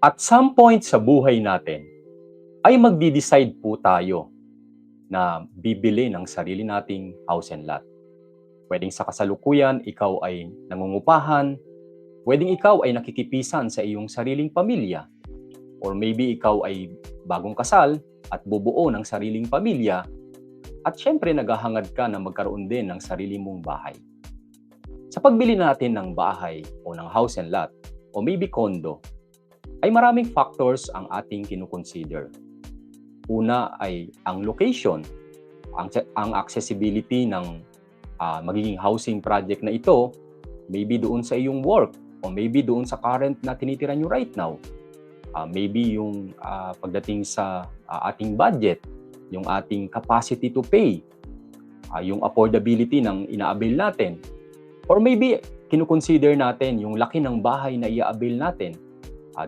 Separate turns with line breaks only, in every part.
At some point sa buhay natin ay magde-decide po tayo na bibili ng sarili nating house and lot. Puwedeng sa kasalukuyan ikaw ay nangungupahan, puwedeng ikaw ay nakikipisan sa iyong sariling pamilya, or maybe ikaw ay bagong kasal at bubuo ng sariling pamilya at siyempre naghahangad ka na magkaroon din ng sarili mong bahay. Sa pagbili natin ng bahay o ng house and lot o maybe condo, ay maraming factors ang ating kinukonsider. Una ay ang location, ang accessibility ng magiging housing project na ito, maybe doon sa iyong work o maybe doon sa current na tinitira nyo right now. Maybe yung pagdating sa ating budget, yung ating capacity to pay, yung affordability ng ina-avail natin. Or maybe kinukonsider natin yung laki ng bahay na i-avail natin.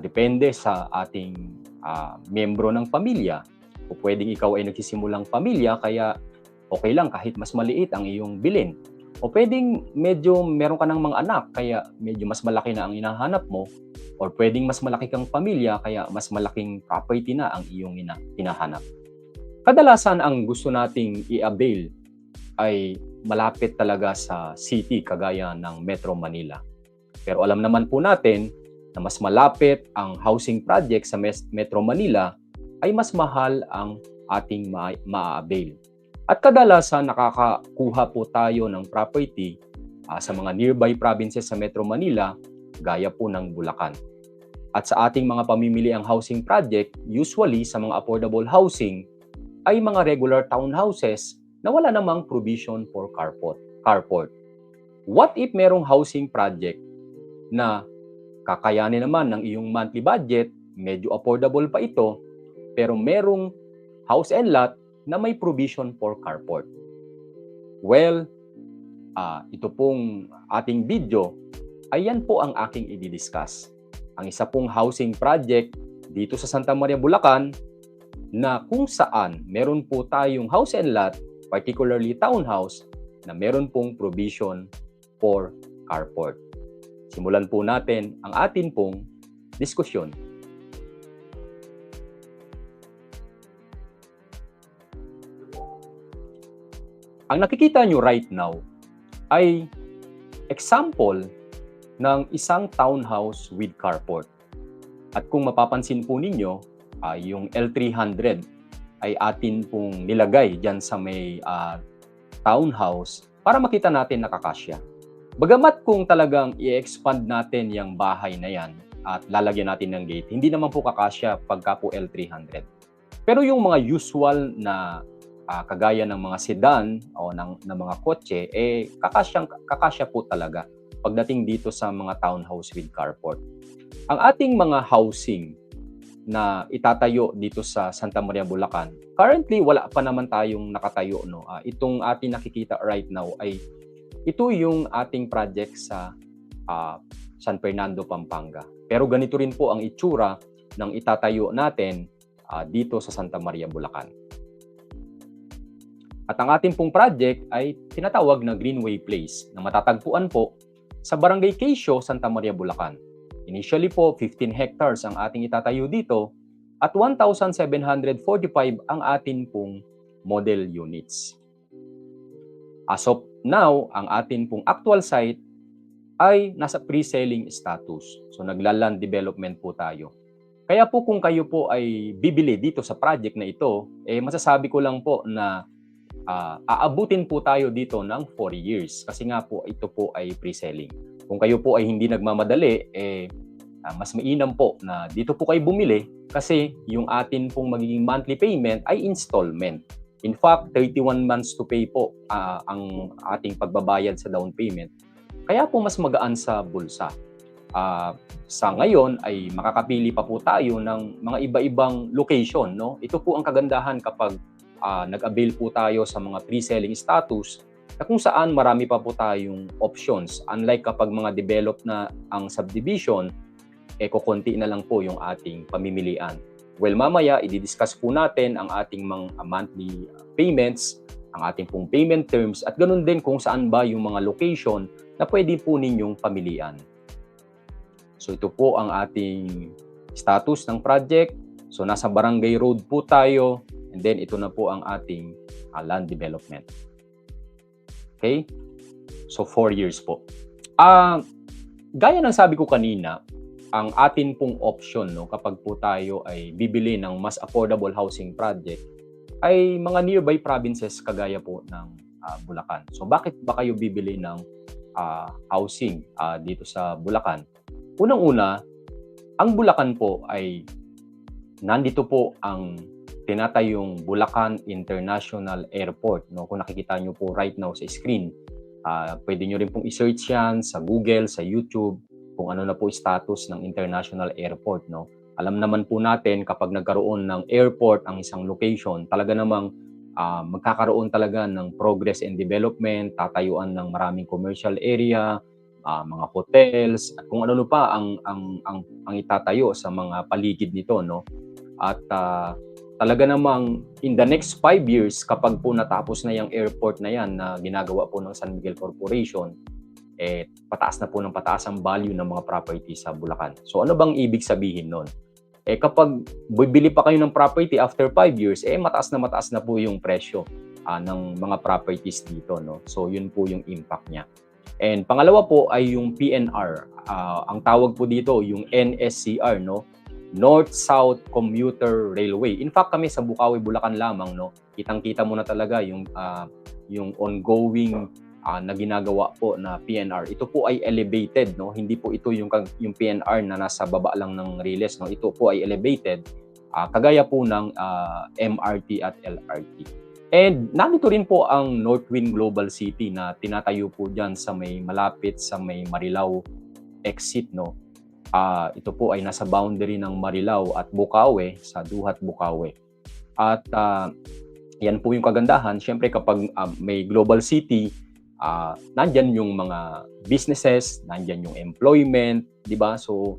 Depende sa ating miyembro ng pamilya. O pwedeng ikaw ay nagsisimulang pamilya kaya okay lang kahit mas maliit ang iyong bilhin. O pwedeng medyo meron ka ng mga anak kaya medyo mas malaki na ang hinahanap mo. Or pwedeng mas malaki kang pamilya kaya mas malaking property na ang iyong hinahanap. Kadalasan ang gusto nating i-avail ay malapit talaga sa city kagaya ng Metro Manila. Pero alam naman po natin na mas malapit ang housing project sa Metro Manila ay mas mahal ang ating ma-avail. At kadalasan nakakakuha po tayo ng property sa mga nearby provinces sa Metro Manila gaya po ng Bulacan. At sa ating mga pamimiliang housing project, usually sa mga affordable housing ay mga regular townhouses na wala namang provision for carport. What if merong housing project na kakayanin naman ng iyong monthly budget, medyo affordable pa ito, pero merong house and lot na may provision for carport? Well, ito pong ating video, ay yan po ang aking i-discuss. Ang isa pong housing project dito sa Santa Maria, Bulacan, na kung saan meron po tayong house and lot, particularly townhouse, na meron pong provision for carport. Simulan po natin ang atin pong diskusyon. Ang nakikita nyo right now ay example ng isang townhouse with carport. At kung mapapansin po ninyo, yung L300 ay atin pong nilagay dyan sa may townhouse para makita natin nakakasya. Bagamat kung talagang i-expand natin yung bahay na yan at lalagyan natin ng gate, hindi naman po kakasya pagka po L300. Pero yung mga usual na kagaya ng mga sedan o ng mga kotse, kakasya po talaga pagdating dito sa mga townhouse with carport. Ang ating mga housing na itatayo dito sa Santa Maria, Bulacan, currently wala pa naman tayong nakatayo. Itong ating nakikita right now ay ito yung ating project sa San Fernando, Pampanga. Pero ganito rin po ang itsura ng itatayo natin dito sa Santa Maria, Bulacan. At ang ating pong project ay tinatawag na Greenway Place na matatagpuan po sa Barangay Quezio, Santa Maria, Bulacan. Initially po, 15 hectares ang ating itatayo dito at 1,745 ang atin pong model units. As of now, ang atin pong actual site ay nasa pre-selling status. So nagla-land development po tayo. Kaya po kung kayo po ay bibili dito sa project na ito, masasabi ko lang po na aabutin po tayo dito ng 4 years kasi nga po ito po ay pre-selling. Kung kayo po ay hindi nagmamadali, mas mainam po na dito po kayo bumili kasi yung atin pong magiging monthly payment ay installment. In fact, 31 months to pay po ang ating pagbabayad sa down payment. Kaya po mas magaan sa bulsa. Sa ngayon ay makakapili pa po tayo ng mga iba-ibang location. No? Ito po ang kagandahan kapag nag-avail po tayo sa mga pre-selling status na kung saan marami pa po tayong options. Unlike kapag mga develop na ang subdivision, kukunti na lang po yung ating pamimilian. Well, mamaya, i-discuss po natin ang ating mga monthly payments, ang ating pong payment terms, at ganun din kung saan ba yung mga location na pwede po ninyong pamilian. So ito po ang ating status ng project. So nasa barangay road po tayo, and then ito na po ang ating land development. Okay? So 4 years po. Gaya ng sabi ko kanina, ang atin pong option kapag po tayo ay bibili ng mas affordable housing project ay mga nearby provinces kagaya po ng Bulacan. So bakit ba kayo bibili ng housing dito sa Bulacan? Unang-una, ang Bulacan po ay nandito po ang tinatayong Bulacan International Airport. Kung nakikita nyo po right now sa screen, pwede nyo rin pong i-search yan sa Google, sa YouTube, kung ano na po status ng international airport. Alam naman po natin kapag nagkaroon ng airport ang isang location, talaga namang magkakaroon talaga ng progress and development, tatayuan ng maraming commercial area, mga hotels, at kung ano pa ang itatayo sa mga paligid nito. At talaga namang in the next 5 years, kapag po natapos na yung airport na yan na ginagawa po ng San Miguel Corporation, pataas na po ng pataas ang value ng mga property sa Bulacan. So ano bang ibig sabihin nun? Kapag bibili pa kayo ng property after 5 years, mataas na po yung presyo ng mga properties dito. So yun po yung impact niya. And pangalawa po ay yung PNR. Ang tawag po dito yung NSCR, North-South Commuter Railway. In fact, kami sa Bukawi, Bulacan lamang, kitang-kita mo na talaga yung ongoing na ginagawa po na PNR. Ito po ay elevated, hindi po ito yung PNR na nasa baba lang ng rails, Ito po ay elevated, kagaya po ng MRT at LRT. And nandito rin po ang Northwind Global City na tinatayo po diyan sa malapit sa Marilao exit, ito po ay nasa boundary ng Marilao at Bukawi, sa Duhat Bukawi. At yan po yung kagandahan. Siyempre kapag may global city, nandyan yung mga businesses, nandyan yung employment, di ba? So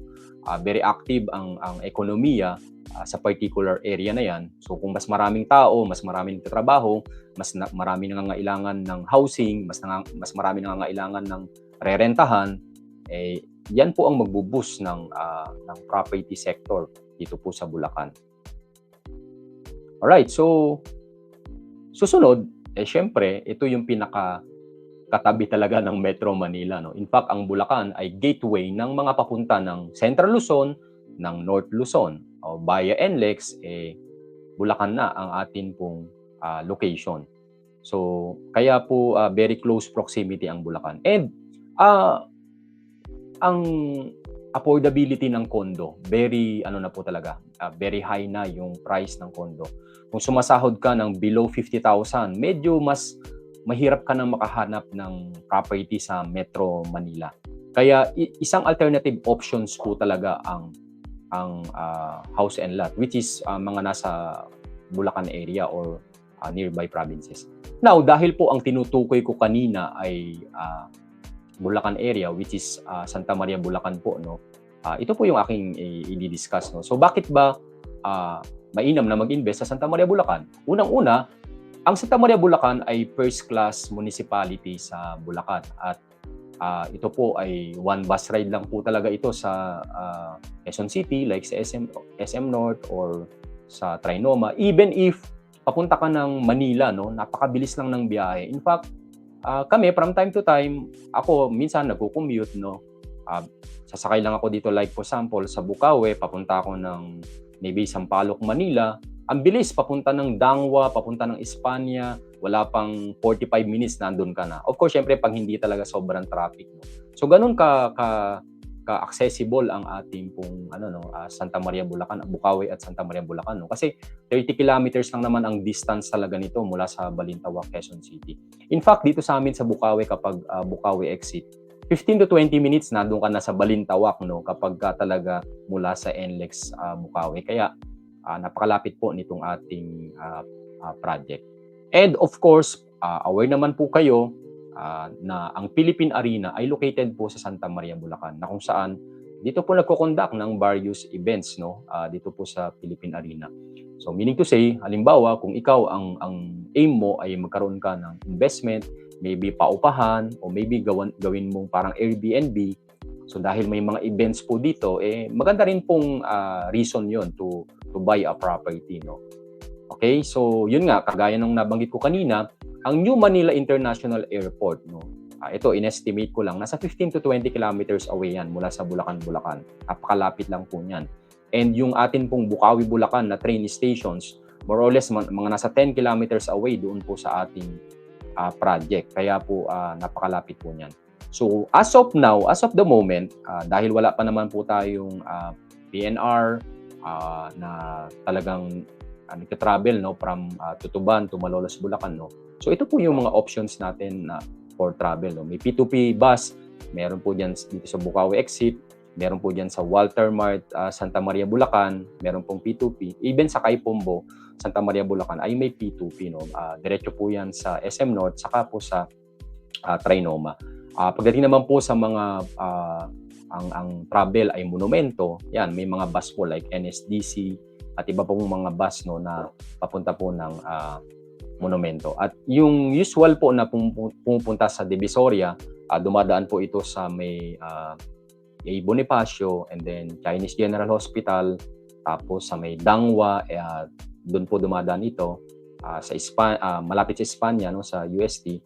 very active ang ekonomiya sa particular area na yan. So kung mas maraming tao, mas maraming trabaho, mas marami nangangailangan ng housing, mas marami nangangailangan ng rerentahan, yan po ang magbo-boost ng property sector dito po sa Bulacan. Alright, so susunod, syempre, ito yung katabi talaga ng Metro Manila. In fact, ang Bulacan ay gateway ng mga papunta ng Central Luzon, ng North Luzon. O via NLEX, Bulacan na ang atin pong location. So, kaya po very close proximity ang Bulacan. And ang affordability ng condo, very very high na yung price ng condo. Kung sumasahod ka ng below 50,000, medyo mas mahirap ka nang makahanap ng property sa Metro Manila. Kaya isang alternative options po talaga ang house and lot, which is mga nasa Bulacan area or nearby provinces. Now, dahil po ang tinutukoy ko kanina ay Bulacan area, which is Santa Maria, Bulacan po, ito po yung aking i-discuss. So bakit ba mainam na mag-invest sa Santa Maria, Bulacan? Unang-una, ang Santa Maria, Bulacan ay first-class municipality sa Bulacan at ito po ay one bus ride lang po talaga ito sa Quezon City, like sa SM North or sa Trinoma. Even if papunta ka ng Manila, napakabilis lang ng biyahe. In fact, kami from time to time, ako minsan nagko-commute, sasakay lang ako dito, like for example sa Bukawi, papunta ako ng maybe Sampaloc, Manila. Ang bilis, papunta ng Dangwa, papunta ng Espanya, wala pang 45 minutes nandun ka na. Of course, syempre pag hindi talaga sobrang traffic. So ganun ka-accessible ang ating pong Santa Maria, Bulacan, Bukawi at Santa Maria, Bulacan. Kasi 30 kilometers lang naman ang distance talaga nito mula sa Balintawak, Quezon City. In fact, dito sa amin sa Bukawi, kapag Bukawi exit, 15 to 20 minutes nandun ka na sa Balintawak, kapag talaga mula sa NLEX Bukawi. Kaya napakalapit po nitong ating project. And of course, aware naman po kayo na ang Philippine Arena ay located po sa Santa Maria, Bulacan, na kung saan dito po nagko-conduct ng various events dito po sa Philippine Arena. So meaning to say, halimbawa kung ikaw ang aim mo ay magkaroon ka ng investment, maybe paupahan o maybe gawin mong parang Airbnb, So dahil may mga events po dito, maganda rin pong reason yon to buy a property, no? Okay, so yun nga, kagaya ng nabanggit ko kanina, ang New Manila International Airport, no? Ito, in-estimate ko lang, nasa 15 to 20 kilometers away yan mula sa Bulacan, Bulacan. Napakalapit lang po niyan. And yung atin pong Bukawi, Bulacan na train stations, more or less mga nasa 10 kilometers away doon po sa ating project. Kaya po napakalapit po niyan. So as of now, as of the moment, dahil wala pa naman po tayong PNR na talagang nagka-travel, no, from Tutuban to Malolos, Bulacan, no. So ito po yung mga options natin for travel, no. May P2P bus, meron po diyan dito sa Bukawi exit, meron po diyan sa Walter Mart Santa Maria, Bulacan, meron pong P2P. Even sa Kaipombo, Santa Maria, Bulacan ay may P2P, no. Diretso po yan sa SM North saka po sa Trinoma. Pagdating naman po sa mga ang travel ay monumento, yan, may mga bus po like NSDC at iba pong mga bus, no, na papunta po ng monumento. At yung usual po na pumupunta sa Divisoria, dumadaan po ito sa may Bonifacio and then Chinese General Hospital, tapos sa may Dangwa, doon po dumadaan ito sa malapit sa Espanya, no, sa UST.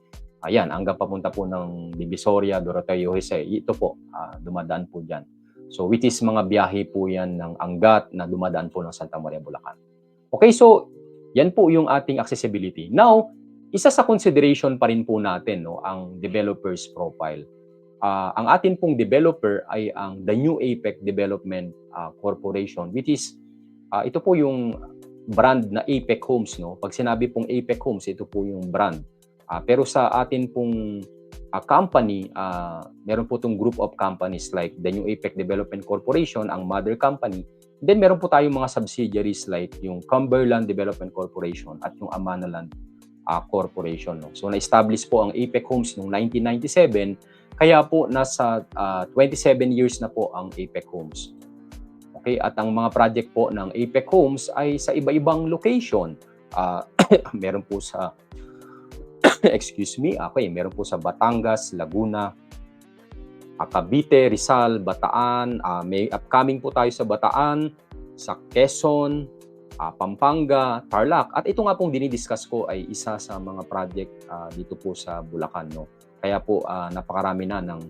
Ayan, hanggang papunta po ng Divisoria, Doroteo Jose. Ito po, dumadaan po dyan. So, which is mga biyahe po yan ng Angat na dumadaan po ng Santa Maria, Bulacan. Okay, so, yan po yung ating accessibility. Now, isa sa consideration pa rin po natin, no, ang developer's profile. Ang atin pong developer ay ang The New APEC Development Corporation, which is, ito po yung brand na APEC Homes, no? Pag sinabi pong APEC Homes, ito po yung brand. Pero sa atin pong company, meron po itong group of companies like the New APEC Development Corporation, ang mother company. Then meron po tayong mga subsidiaries like yung Cumberland Development Corporation at yung Amanaland Corporation. No? So na-establish po ang APEC Homes noong 1997, kaya po nasa 27 years na po ang APEC Homes. Okay, at ang mga project po ng APEC Homes ay sa iba-ibang location. Meron po sa meron po sa Batangas, Laguna, Cavite, Rizal, Bataan, may upcoming po tayo sa Bataan, sa Quezon, Pampanga, Tarlac. At ito nga pong dinidiscuss ko ay isa sa mga project dito po sa Bulacan, no. Kaya po napakarami na ng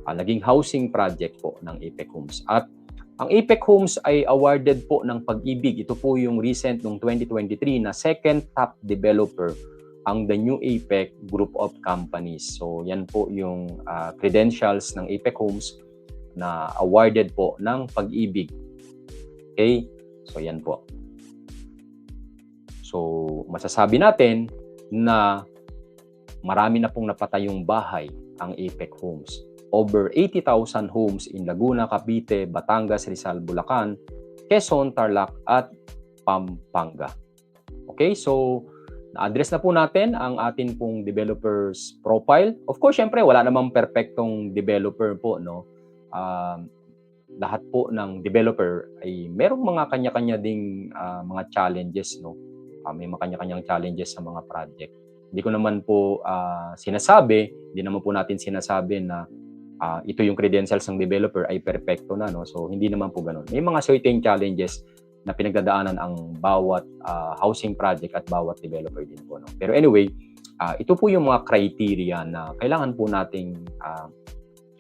naging housing project po ng APEC Homes. At ang APEC Homes ay awarded po ng Pag-ibig. Ito po yung recent noong 2023 na second top developer ang The New APEC Group of Companies. So, yan po yung credentials ng APEC Homes na awarded po ng Pag-ibig. Okay? So, yan po. So, masasabi natin na marami na pong napatayong bahay ang APEC Homes. Over 80,000 homes in Laguna, Cavite, Batangas, Rizal, Bulacan, Quezon, Tarlac, at Pampanga. Okay? So, na-address na po natin ang atin pong developer's profile. Of course, syempre, wala namang perfectong developer po, no? Lahat po ng developer ay merong mga kanya-kanya ding mga challenges, no? May mga kanya-kanyang challenges sa mga project. Hindi ko naman po hindi naman po natin sinasabi na ito yung credentials ng developer ay perfecto na, no? So, hindi naman po ganun. May mga certain challenges na pinagdadaanan ang bawat housing project at bawat developer din po, no? Pero anyway, ito po yung mga criteria na kailangan po nating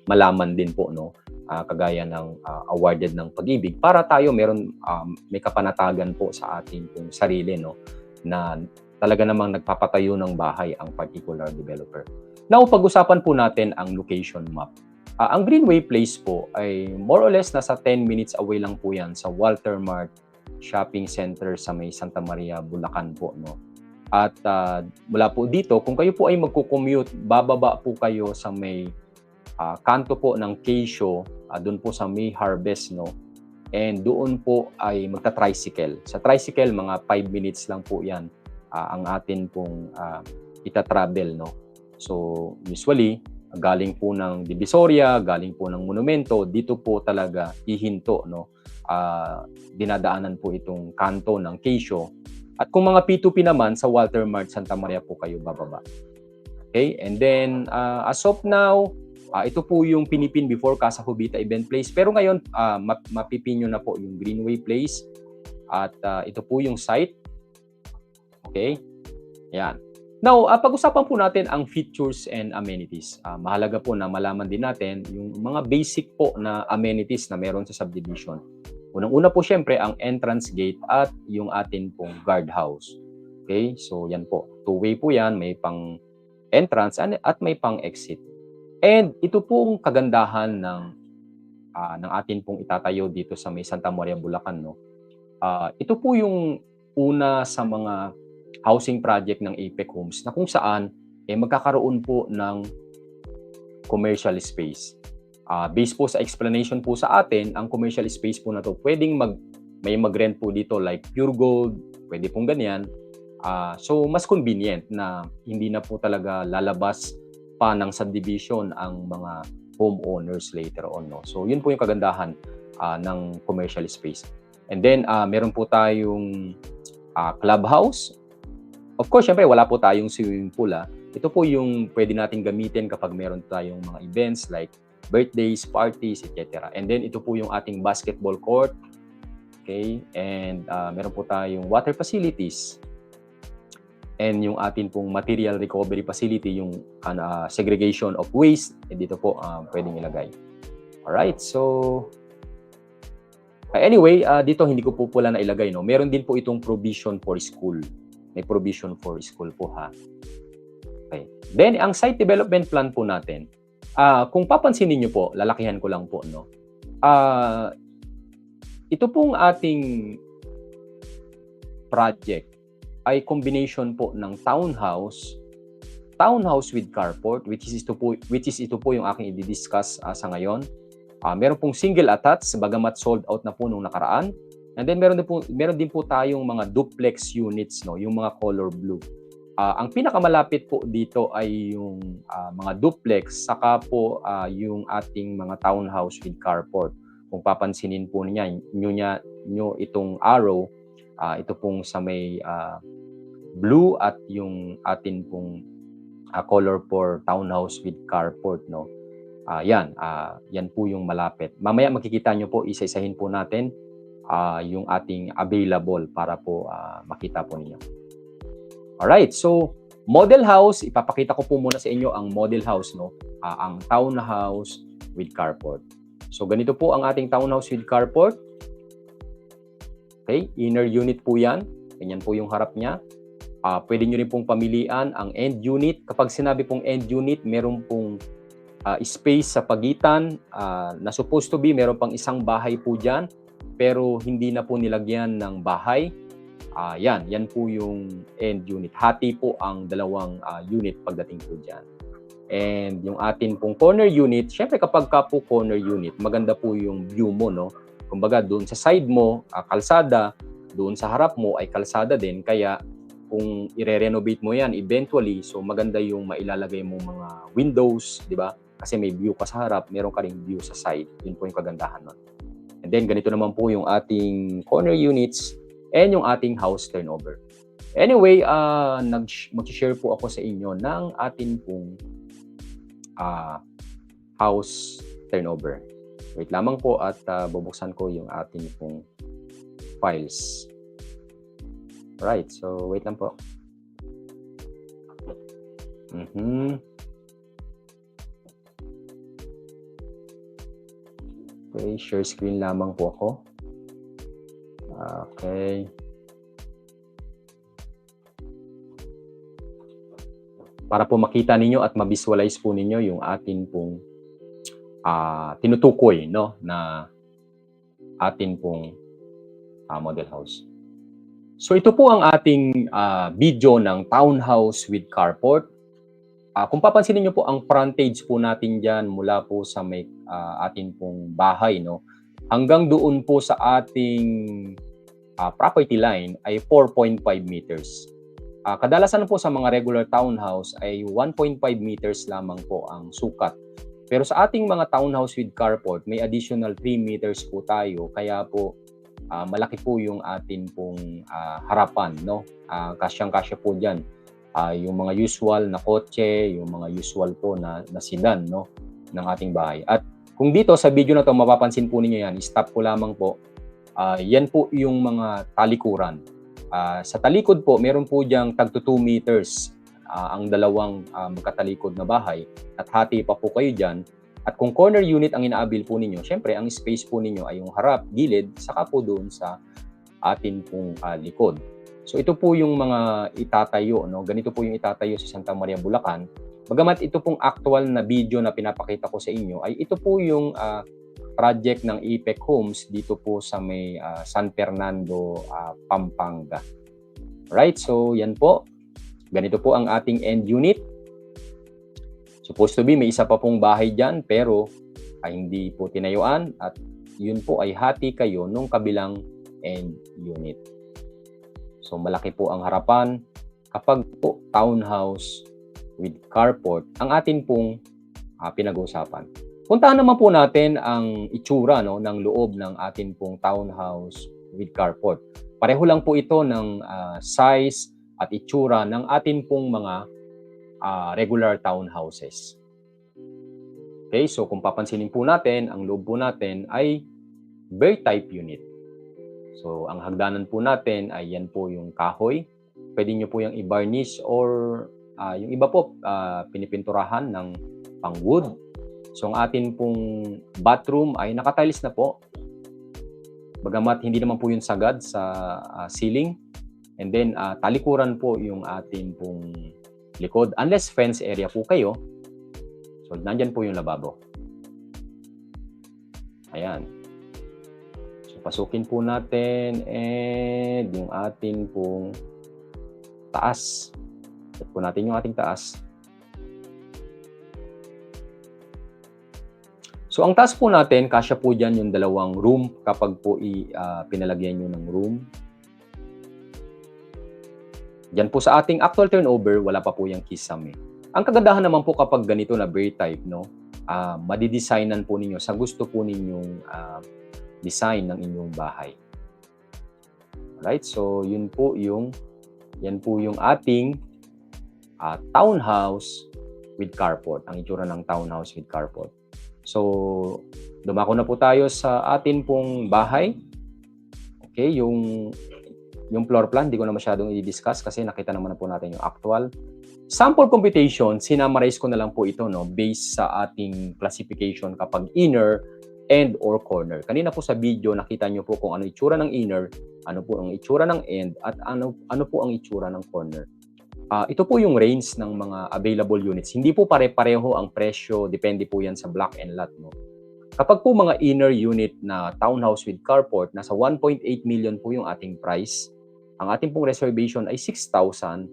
malaman din po, no? Kagaya ng awarded ng Pag-ibig para tayo may kapanatagan po sa ating pong sarili, no? Na talaga namang nagpapatayo ng bahay ang particular developer. Now, pag-usapan po natin ang location map. Ang Greenway Place po ay more or less nasa 10 minutes away lang po yan sa Walter Mart Shopping Center sa may Santa Maria, Bulacan po, no. At mula po dito, kung kayo po ay magko-commute, bababa po kayo sa may kanto po ng Keisho, doon po sa May Harvest, no. And doon po ay magta-tricycle. Sa tricycle, mga 5 minutes lang po 'yan ang atin pong ita-travel, no. So, usually galing po ng Divisoria, galing po ng Monumento, dito po talaga hihinto, no. Dinadaanan po itong kanto ng Keisho. At kung mga P2P naman, sa Walter Mart Santa Maria po kayo bababa. Okay? And then, as of now, Ito po yung pinipin before Casa Jovita Event Place. Pero ngayon, mapipin nyo na po yung Greenway Place. At ito po yung site. Okay? Yan. Now, pag-usapan po natin ang features and amenities. Mahalaga po na malaman din natin yung mga basic po na amenities na meron sa subdivision. Unang-una po syempre ang entrance gate at yung atin pong guardhouse. Okay? So, yan po. Two-way po yan. May pang entrance at may pang exit. And ito pong kagandahan ng atin pong itatayo dito sa may Santa Maria, Bulacan, no? Ito po yung una sa mga housing project ng Apex Homes na kung saan magkakaroon po ng commercial space. Based po sa explanation po sa atin, ang commercial space po na to pwedeng may mag-rent po dito like Pure Gold, pwede pong ganyan. So mas convenient na hindi na po talaga lalabas pa ng subdivision ang mga homeowners later on, no? So yun po yung kagandahan ng commercial space. And then meron po tayong clubhouse. Of course, syempre wala po tayong swimming pool. Ito po yung pwede nating gamitin kapag meron tayong mga events like birthdays, parties, etc. And then ito po yung ating basketball court. Okay? And meron po tayong water facilities. And yung atin pong material recovery facility, yung segregation of waste, dito po pwedeng ilagay. Alright, so anyway, dito hindi ko po pala na ilagay, no? Meron din po itong provision for school. May provision for school po, ha. Okay. Then ang site development plan po natin, kung papansinin niyo po, lalakihan ko lang po, no. Ito pong ating project ay combination po ng townhouse with carport, which is ito po yung aking i-discuss sa ngayon. Meron pong single attached, bagamat sold out na po nung nakaraan. And then meron din po tayong mga duplex units, no, yung mga color blue. Ang pinakamalapit po dito ay yung mga duplex, saka po yung ating mga townhouse with carport. Kung papansinin po nyo itong arrow, ito pong sa may blue at yung atin pong color for townhouse with carport, no. Yan po yung malapit. Mamaya makikita nyo po, isa-isahin po natin yung ating available para po makita po ninyo. Alright, so model house, ipapakita ko po muna sa inyo ang model house, no, ang townhouse with carport. So ganito po ang ating townhouse with carport. Okay, inner unit po yan. Ganyan po yung harap niya. Pwede nyo rin pong pamilian ang end unit. Kapag sinabi pong end unit, meron pong space sa pagitan na supposed to be, meron pang isang bahay po dyan, pero hindi na po nilagyan ng bahay. Yan po yung end unit. Hati po ang dalawang unit pagdating po dyan. And yung atin pong corner unit, syempre kapag ka po corner unit, maganda po yung view mo, no? Kumbaga doon sa side mo, kalsada, doon sa harap mo ay kalsada din, kaya kung i-renovate mo yan eventually, so maganda yung mailalagay mo mga windows, di ba? Kasi may view ka sa harap, meron ka ring view sa side. Yun po yung kagandahan nun. And then ganito naman po yung ating corner units and yung ating house turnover. Anyway, mag-share po ako sa inyo ng ating pong house turnover. Wait lamang po at bubuksan ko yung ating pong files. Right, so wait lang po. Okay, share screen lamang po ako. Okay. Para po makita ninyo at ma-visualize po ninyo yung atin pong tinutukoy, no, na atin pong model house. So ito po ang ating video ng townhouse with carport. Kung papansinin niyo po ang frontage po natin diyan mula po sa may atin pong bahay, no, hanggang doon po sa ating property line ay 4.5 meters. Kadalasan po sa mga regular townhouse ay 1.5 meters lamang po ang sukat. Pero sa ating mga townhouse with carport, may additional 3 meters po tayo, kaya po malaki po yung atin pong harapan, no? Kasyang-kasya po diyan yung mga usual na kotse, yung mga usual po na sedan, no? ng ating bahay. At kung dito sa video na to mapapansin po ninyo yan, stop ko lamang po. Yan po yung mga talikuran. Sa talikod po, meron po diyang tag 2 meters ang dalawang magkatalikod na bahay at hati pa po kayo dyan. At kung corner unit ang inaabil po ninyo, syempre ang space po ninyo ay yung harap, gilid, saka po doon sa atin pong likod. So ito po yung mga itatayo, no? Ganito po yung itatayo sa Santa Maria, Bulacan. Bagamat ito pong actual na video na pinapakita ko sa inyo, ay ito po yung project ng Ipec Homes dito po sa may San Fernando, Pampanga. Right, so yan po. Ganito po ang ating end unit. Supposed to be may isa pa pong bahay dyan pero hindi po tinayuan at yun po ay hati kayo nung kabilang end unit. So malaki po ang harapan kapag po townhouse with carport ang atin pong pinag-uusapan. Puntahan naman po natin ang itsura, no, ng loob ng atin pong townhouse with carport. Pareho lang po ito ng size at itsura ng atin pong mga regular townhouses. Okay, so kung papansinin po natin, ang loob po natin ay bear type unit. So ang hagdanan po natin ay yan po yung kahoy. Pwede nyo po yung i-varnish or yung iba po pinipinturahan ng pang wood. So ang atin pong bathroom ay nakatiles na po. Bagamat hindi naman po yung sagad sa ceiling. And then talikuran po yung atin pong likod. Unless fence area po kayo. So nandyan po yung lababo. Ayan. So pasukin po natin and yung atin pong taas. Check po natin yung ating taas. So ang taas po natin, kasya po dyan yung dalawang room kapag po pinalagyan nyo ng room. Diyan po sa ating actual turnover, wala pa po yung kisame. Ang kagandahan naman po kapag ganito na bear type, no, madidesignan po ninyo sa gusto po ninyong design ng inyong bahay. Alright, so yan po yung ating townhouse with carport. Ang itsura ng townhouse with carport. So, dumako na po tayo sa atin pong bahay. Okay, yung floor plan, di ko na masyadong i-discuss kasi nakita naman na po natin yung actual. Sample computation, sinamarize ko na lang po ito, no, based sa ating classification kapag inner, end, or corner. Kanina po sa video, nakita nyo po kung ano itsura ng inner, ano po ang itsura ng end, at ano po ang itsura ng corner. Ito po yung range ng mga available units. Hindi po pare-pareho ang presyo, depende po yan sa block and lot, no? Kapag po mga inner unit na townhouse with carport, nasa 1.8 million po yung ating price. Ang ating pong reservation ay 6,000.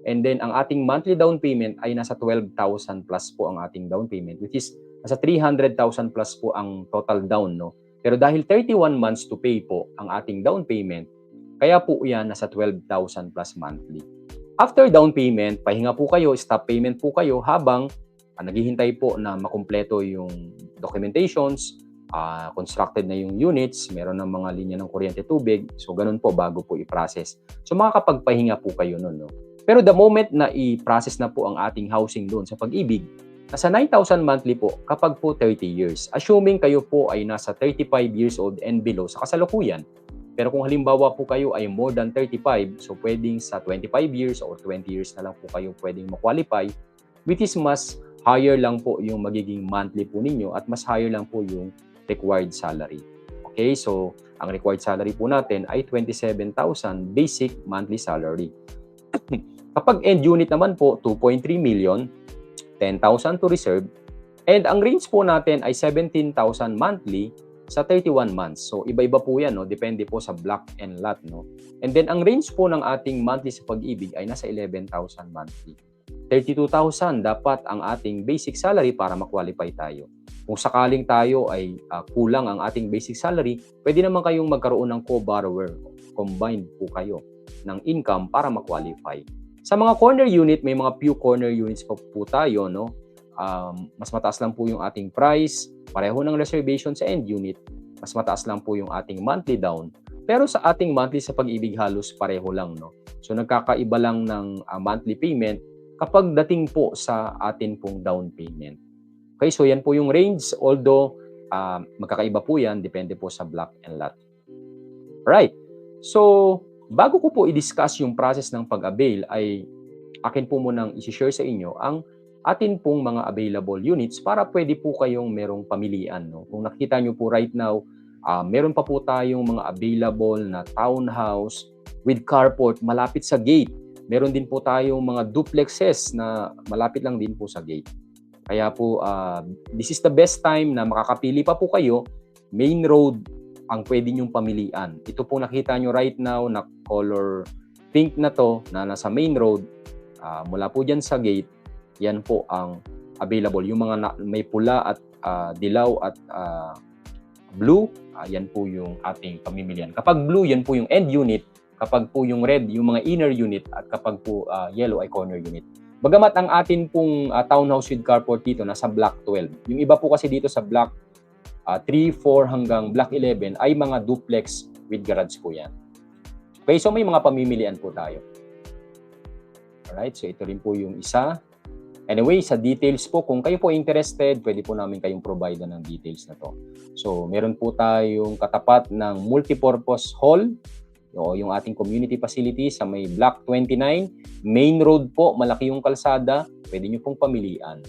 And then, ang ating monthly down payment ay nasa 12,000 plus po ang ating down payment, which is nasa 300,000 plus po ang total down, no? Pero dahil 31 months to pay po ang ating down payment, kaya po yan nasa 12,000 plus monthly. After down payment, pahinga po kayo, stop payment po kayo habang naghihintay po na makumpleto yung documentations, constructed na yung units, meron ng mga linya ng kuryente, tubig. So, ganun po bago po i-process. So, makakapagpahinga po kayo nun, no? Pero the moment na i-process na po ang ating housing loan sa Pag-ibig, nasa 9,000 monthly po kapag po 30 years. Assuming kayo po ay nasa 35 years old and below sa kasalukuyan. Pero kung halimbawa po kayo ay more than 35, so pwedeng sa 25 years or 20 years na lang po kayo pwedeng ma-qualify, which is mas higher lang po yung magiging monthly po ninyo at mas higher lang po yung required salary. Okay, so ang required salary po natin ay 27,000 basic monthly salary. Kapag end unit naman po, 2.3 million, 10,000 to reserve, and ang range po natin ay 17,000 monthly sa 31 months. So, iba-iba po yan, no? Depende po sa block and lot, no? And then, ang range po ng ating monthly sa Pag-ibig ay nasa 11,000 monthly. 32,000 dapat ang ating basic salary para ma-qualify tayo. Kung sakaling tayo ay kulang ang ating basic salary, pwede naman kayong magkaroon ng co-borrower. Combined po kayo ng income para ma-qualify. Sa mga corner unit, may mga few corner units po tayo, no? Mas mataas lang po yung ating price, pareho ng reservation sa end unit, mas mataas lang po yung ating monthly down. Pero sa ating monthly sa Pag-ibig halos pareho lang, no? So nagkakaiba lang ng monthly payment kapag dating po sa atin pong down payment. Okay, so yan po yung range, although magkakaiba po yan, depende po sa block and lot. Right. So, bago ko po i-discuss yung process ng pag-avail, ay akin po munang i-share sa inyo ang atin pong mga available units para pwede po kayong merong pamilian. No? Kung nakita nyo po right now, meron pa po tayong mga available na townhouse with carport malapit sa gate. Meron din po tayong mga duplexes na malapit lang din po sa gate. Kaya po, this is the best time na makakapili pa po kayo. Main road ang pwede nyong pamilian. Ito po nakita nyo right now na color pink na to na nasa main road. Mula po dyan sa gate, yan po ang available. Yung mga may pula at dilaw at blue, yan po yung ating pamimilian. Kapag blue, yan po yung end unit. Kapag po yung red, yung mga inner unit. At kapag po yellow ay corner unit. Bagamat ang atin pong townhouse with carport dito nasa block 12. Yung iba po kasi dito sa block 3, 4 hanggang block 11 ay mga duplex with garage po yan. Okay, so may mga pamimilian po tayo. Alright, so ito rin po yung isa. Anyway, sa details po, kung kayo po interested, pwede po namin kayong provide ng details na to. So, meron po tayong katapat ng multipurpose hall, yung ating community facility sa may block 29. Main road po, malaki yung kalsada, pwede nyo pong pamilian.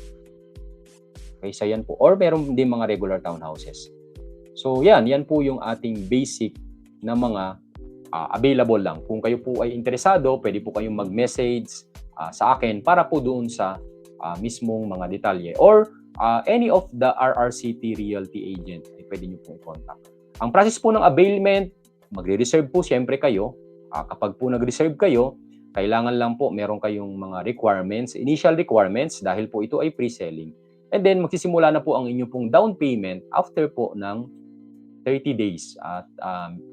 Okay, so yan po. Or meron din mga regular townhouses. So yan po yung ating basic na mga available lang. Kung kayo po ay interesado, pwede po kayong mag-message sa akin para po doon sa mismong mga detalye. Or any of the RRCT Realty agent ay pwede nyo pong contact. Ang process po ng availment, magre-reserve po siyempre kayo. Kapag po nag-reserve kayo, kailangan lang po meron kayong mga requirements, initial requirements dahil po ito ay pre-selling. And then magsisimula na po ang inyong pong down payment after po ng 30 days. At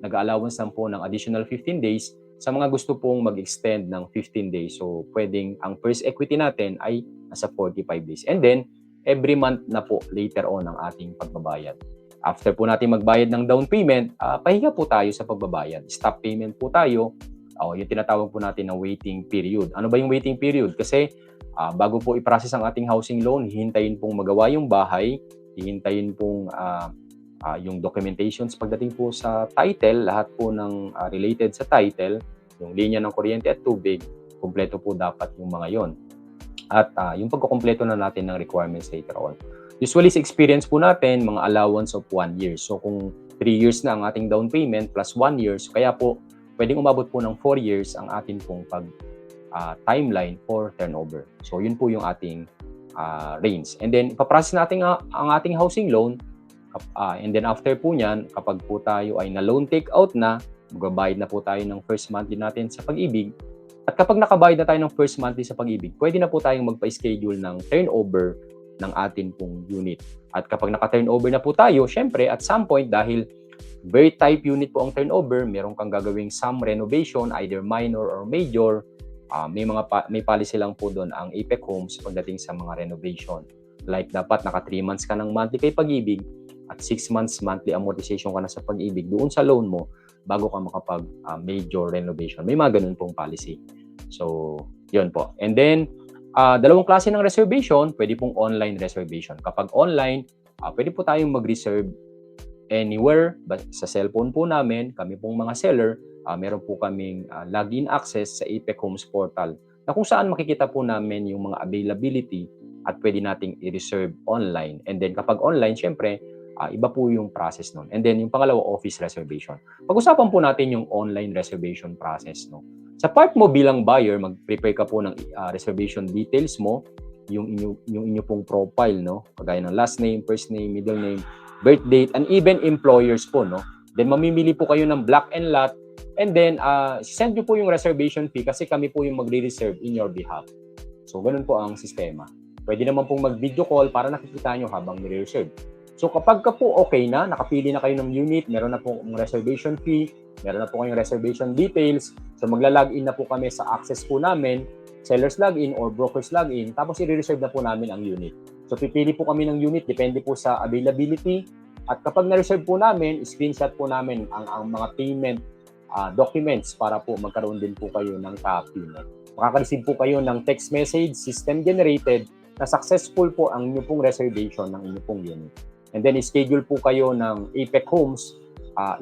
nag-allowance lang po ng additional 15 days sa mga gusto pong mag-extend ng 15 days. So pwedeng ang first equity natin ay nasa 45 days. And then every month na po later on ang ating pagbabayad. After po natin magbayad ng down payment, pahinga po tayo sa pagbabayad. Stop payment po tayo. Yung tinatawag po natin na waiting period. Ano ba yung waiting period? Kasi bago po i-process ang ating housing loan, hihintayin pong magawa yung bahay, hihintayin pong yung documentations pagdating po sa title, lahat po ng related sa title, yung linya ng kuryente at tubig, kumpleto po dapat yung mga yon. At yung pagkukumpleto na natin ng requirements later on. Usually sa experience po natin, mga allowance of 1 year. So kung 3 years na ang ating down payment plus 1 year, so kaya po pwedeng umabot po ng 4 years ang atin pong timeline for turnover. So yun po yung ating range. And then ipaprocess natin ang ating housing loan. And then after po niyan, kapag po tayo ay na-loan take-out na, magbabayad na po tayo ng first monthly natin sa Pag-ibig. At kapag nakabayad na tayo ng first monthly sa Pag-ibig, pwede na po tayong magpa-schedule ng turnover ng atin pong unit. At kapag naka-turnover na po tayo, syempre at some point dahil very type unit po ang turnover, meron kang gagawing some renovation, either minor or major. May policy lang po doon ang Apex Homes pagdating sa mga renovation. Like dapat naka 3 months ka ng monthly kay Pag-ibig at 6 months monthly amortization ka na sa Pag-ibig doon sa loan mo bago ka makapag major renovation. May mga ganun pong policy. So, yun po. And then, dalawang klase ng reservation, pwede pong online reservation. Kapag online, pwede po tayong mag-reserve anywhere sa cellphone po namin. Kami pong mga seller, meron po kaming login access sa Apex Homes portal na kung saan makikita po namin yung mga availability at pwede nating i-reserve online. And then kapag online, syempre, iba po yung process nun. And then yung pangalawa, office reservation. Pag-usapan po natin yung online reservation process. No? Sa part mo bilang buyer, mag-prepare ka po ng reservation details mo, yung inyo pong profile, no? Kagaya ng last name, first name, middle name, birth date, and even employers po, no? Then mamimili po kayo ng block and lot, and then send nyo po yung reservation fee kasi kami po yung magre-reserve in your behalf. So, ganun po ang sistema. Pwede naman pong mag-video call para nakikita nyo habang nire-reserve. So kapag ka po okay na, nakapili na kayo ng unit, meron na po reservation fee, meron na po kayong reservation details, so magla-login na po kami sa access po namin, seller's login or broker's login, tapos i-reserve na po namin ang unit. So pipili po kami ng unit, depende po sa availability, at kapag na-reserve po namin, screenshot po namin ang mga payment documents para po magkaroon din po kayo ng copy. Makaka-receive po kayo ng text message, system generated, na successful po ang inyo pong reservation ng inyo pong unit. And then, schedule po kayo ng Apex Homes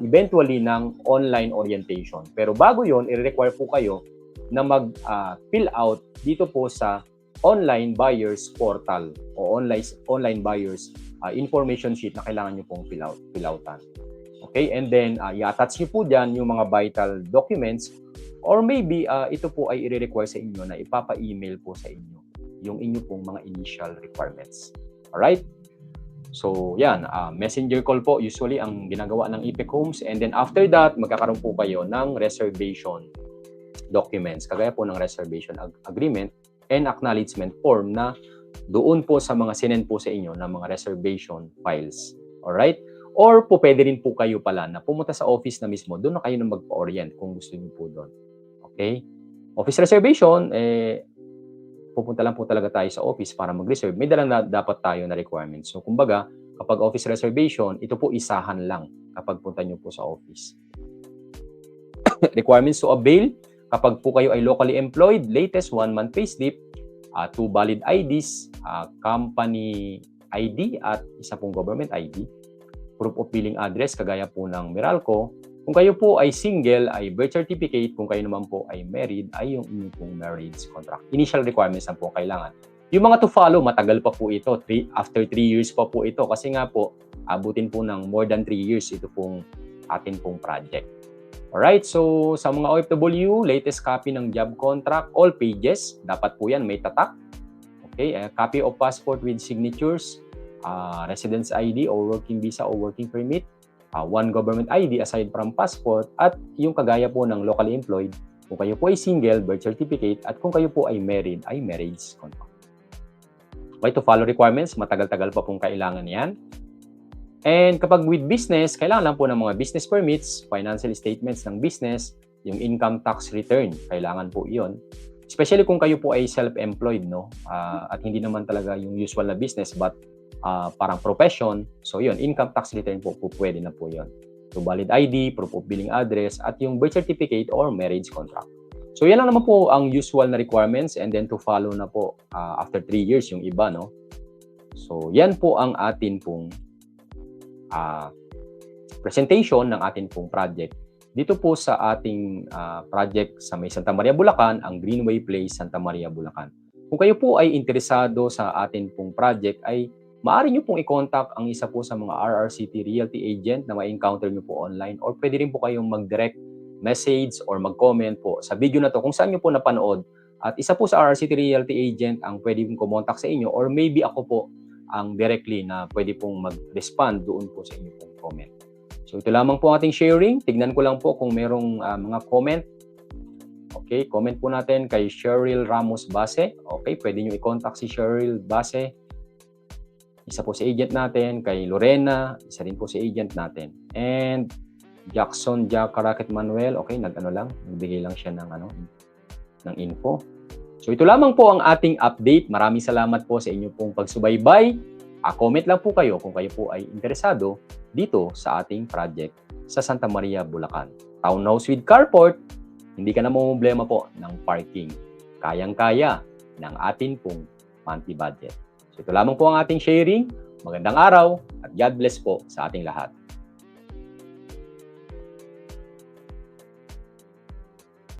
eventually ng online orientation. Pero bago yon, i-require po kayo na mag-fill out dito po sa online buyers portal o online buyers information sheet na kailangan nyo pong fill outan. Okay? And then, i-attach nyo po dyan yung mga vital documents or maybe ito po ay i-require sa inyo na ipapa-email po sa inyo yung inyo pong mga initial requirements. Alright? So, yan. Messenger call po usually ang ginagawa ng Apex Homes. And then after that, magkakaroon po kayo ng reservation documents. Kagaya po ng reservation agreement and acknowledgement form na doon po sa mga sinend po sa inyo ng mga reservation files. Alright? Or po pwede rin po kayo pala na pumunta sa office na mismo. Doon na kayo na magpa-orient kung gusto niyo po doon. Okay? Office reservation, pupunta lang po talaga tayo sa office para mag-reserve. May dala na dapat tayo na requirements. So, kumbaga, kapag office reservation, ito po isahan lang kapag punta nyo po sa office. Requirements to avail, kapag po kayo ay locally employed, latest 1-month payslip, 2 valid IDs, company ID at isa pong government ID, proof of billing address, kagaya po ng Meralco. Kung kayo po ay single, ay birth certificate. Kung kayo naman po ay married, ay yung inyong pong marriage contract. Initial requirements na po kailangan. Yung mga to follow, matagal pa po ito. After 3 years pa po ito. Kasi nga po, abutin po ng more than 3 years ito pong atin pong project. Alright, so sa mga OFW, latest copy ng job contract, all pages. Dapat po yan, may tatak. Okay, copy of passport with signatures, residence ID or working visa or working permit, 1 government ID aside from passport, at yung kagaya po ng locally employed, kung kayo po ay single, birth certificate, at kung kayo po ay married, ay marriage contract. Okay, to follow requirements, matagal-tagal pa pong kailangan yan. And kapag with business, kailangan lang po ng mga business permits, financial statements ng business, yung income tax return, kailangan po iyon. Especially kung kayo po ay self-employed, no? At hindi naman talaga yung usual na business, but parang profession. So yun, income tax return po pwede na po yun. So valid ID, proof of billing address, at yung birth certificate or marriage contract. So yan lang naman po ang usual na requirements, and then to follow na po after 3 years yung iba, no? So yan po ang atin pong presentation ng atin pong project. Dito po sa ating project sa may Santa Maria, Bulacan, ang Greenway Place, Santa Maria, Bulacan. Kung kayo po ay interesado sa atin pong project, ay maaari nyo pong i-contact ang isa po sa mga RRCT Realty Agent na ma-encounter nyo po online, or pwede rin po kayong mag-direct message or mag-comment po sa video na to kung saan nyo po napanood. At isa po sa RRCT Realty Agent ang pwede pong kumontak sa inyo, or maybe ako po ang directly na pwede pong mag-respond doon po sa inyo pong comment. So ito lamang po ating sharing. Tignan ko lang po kung merong mga comment. Okay, comment po natin kay Cheryl Ramos Base. Okay, pwede nyo i-contact si Cheryl Base. Isa po si agent natin. Kay Lorena, isa rin po si agent natin. And Jackson Jacaraket Manuel. Okay, nagbigay lang siya ng info. So ito lamang po ang ating update. Maraming salamat po sa inyo pong pagsubaybay. Comment lang po kayo kung kayo po ay interesado dito sa ating project sa Santa Maria, Bulacan. Townhouse with carport, hindi ka na problema po ng parking. Kayang-kaya ng atin pong monthly budget. So ito lamang po ang ating sharing. Magandang araw at God bless po sa ating lahat.